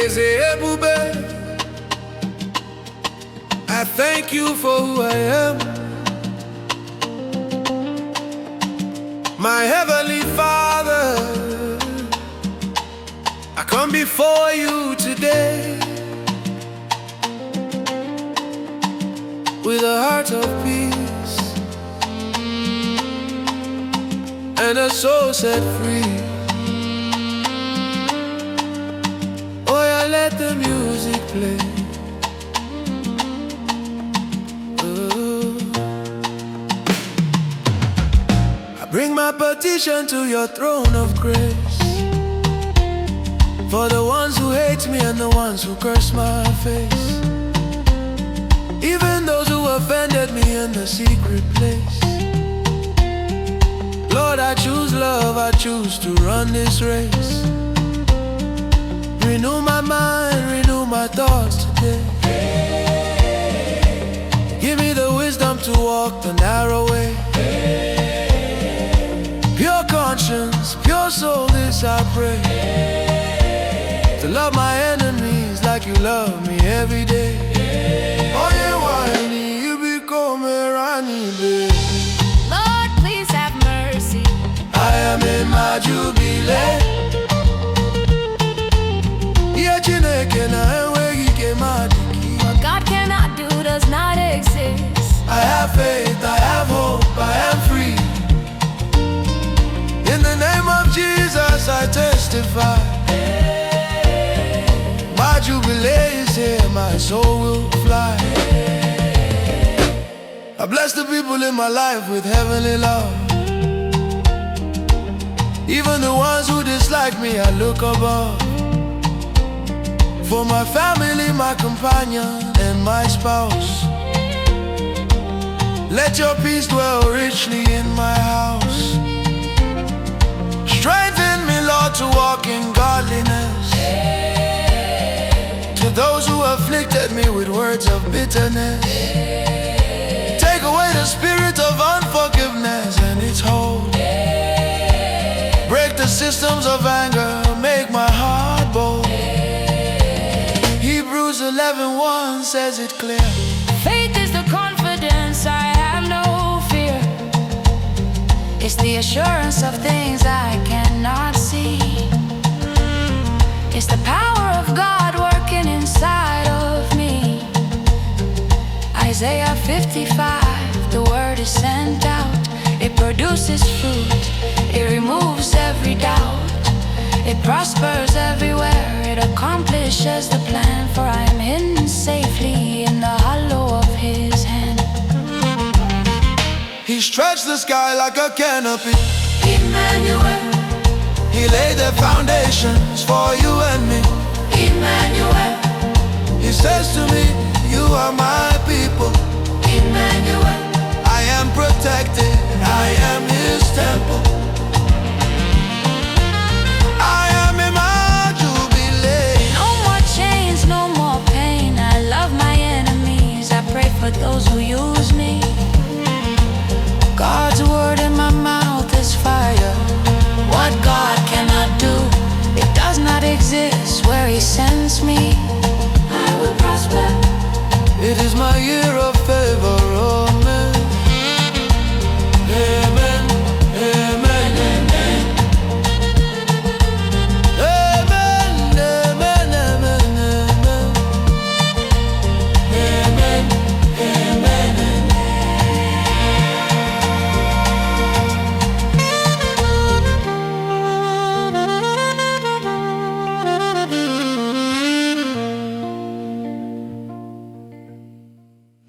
Eze ebube, I thank you for who I am. My heavenly Father, I come before you today with a heart of peace and a soul set free. Oh yeah, let the music play. I bring my petition to your throne of grace, for the ones who hate me and the ones who curse my face, even those who offended me in the secret place. Lord, I choose love, I choose to run this race. Renew my mind, renew my thoughts today. Give me the wisdom to walk the narrow way. Pure conscience, pure soul, this I pray. To love my enemies like you love me every day. Oh yeah, why you become a Rani, babe? Lord, please have mercy. I am in my jubilee. What God cannot do does not exist. I have faith, I have hope, I am free. In the name of Jesus I testify. My jubilee is here, my soul will fly. I bless the people in my life with heavenly love. Even the ones who dislike me, I look above. For my family, my companion, and my spouse, let your peace dwell richly in my house. Strengthen me, Lord, to walk in godliness. To those who afflicted me with words of bitterness, take away the spirit of unforgiveness and its hold. Break the systems of anger, make my heart bold. Hebrews 11:1 says it clear. Faith is the confidence, I have no fear. It's the assurance of things I cannot see. It's the power of God working inside of me. Isaiah 55, the word is sent out. It produces fruit, it removes every doubt. It prospers everywhere, it accomplishes the plan. For I am hidden safely in the hollow of his hand. He stretched the sky like a canopy. Emmanuel, He laid the foundations for you and me. Emmanuel, He says to me, you are my people. Emmanuel, I am protected, I am his temple. I am in my jubilee. no more chains, no more pain. I love my enemies, I pray for those who use me. God's word in my mouth is fire. What God cannot do, it does not exist. Where he sends me, I will prosper. It is my year